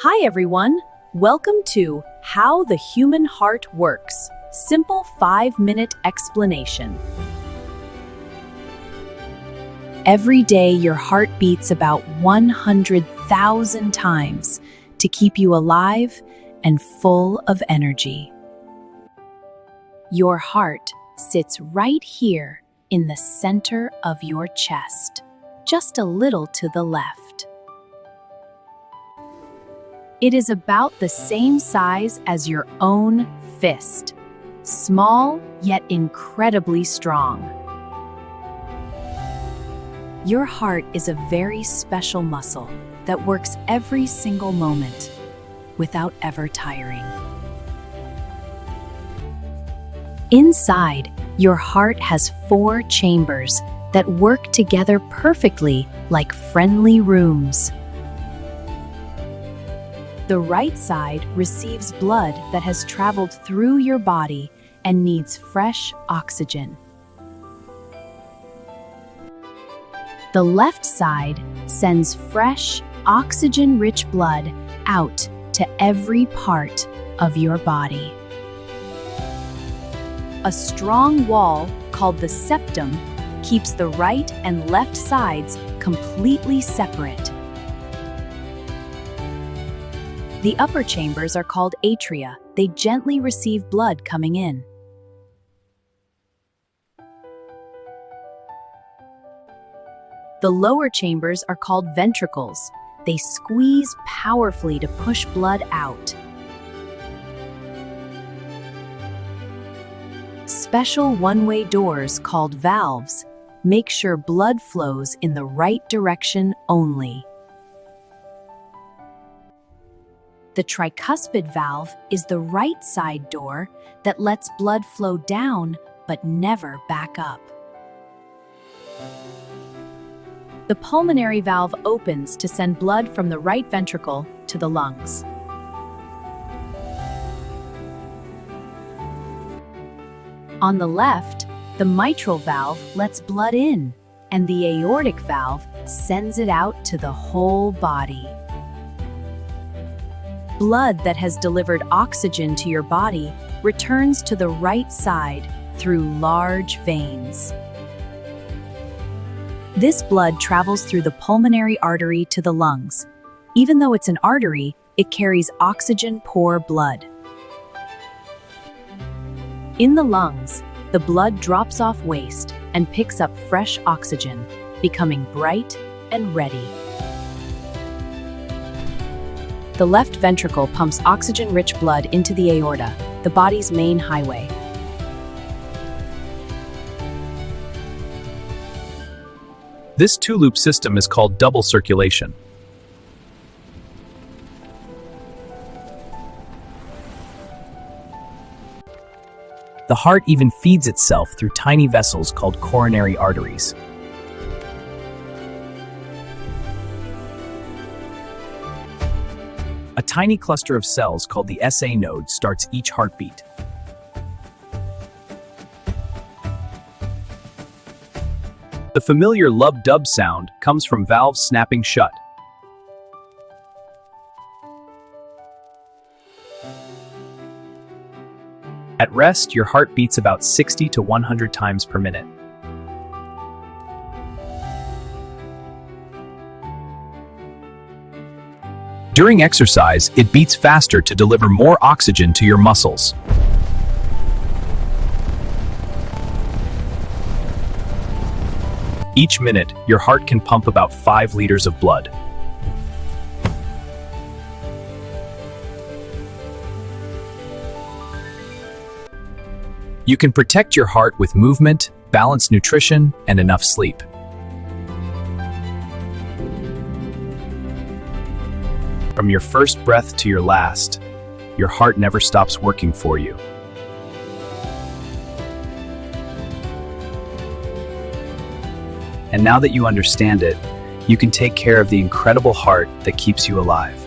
Hi everyone! Welcome to How the Human Heart Works. Simple 5-minute explanation. Every day your heart beats about 100,000 times to keep you alive and full of energy. Your heart sits right here in the center of your chest, just a little to the left. It is about the same size as your own fist, small yet incredibly strong. Your heart is a very special muscle that works every single moment without ever tiring. Inside, your heart has 4 chambers that work together perfectly like friendly rooms. The right side receives blood that has traveled through your body and needs fresh oxygen. The left side sends fresh, oxygen-rich blood out to every part of your body. A strong wall called the septum keeps the right and left sides completely separate. The upper chambers are called atria. They gently receive blood coming in. The lower chambers are called ventricles. They squeeze powerfully to push blood out. Special one-way doors called valves make sure blood flows in the right direction only. The tricuspid valve is the right side door that lets blood flow down but never back up. The pulmonary valve opens to send blood from the right ventricle to the lungs. On the left, the mitral valve lets blood in, and the aortic valve sends it out to the whole body. Blood that has delivered oxygen to your body returns to the right side through large veins. This blood travels through the pulmonary artery to the lungs. Even though it's an artery, it carries oxygen-poor blood. In the lungs, the blood drops off waste and picks up fresh oxygen, becoming bright and ready. The left ventricle pumps oxygen-rich blood into the aorta, the body's main highway. This 2-loop system is called double circulation. The heart even feeds itself through tiny vessels called coronary arteries. A tiny cluster of cells called the SA node starts each heartbeat. The familiar lub-dub sound comes from valves snapping shut. At rest, your heart beats about 60 to 100 times per minute. During exercise, it beats faster to deliver more oxygen to your muscles. Each minute, your heart can pump about 5 liters of blood. You can protect your heart with movement, balanced nutrition, and enough sleep. From your first breath to your last, your heart never stops working for you. And now that you understand it, you can take care of the incredible heart that keeps you alive.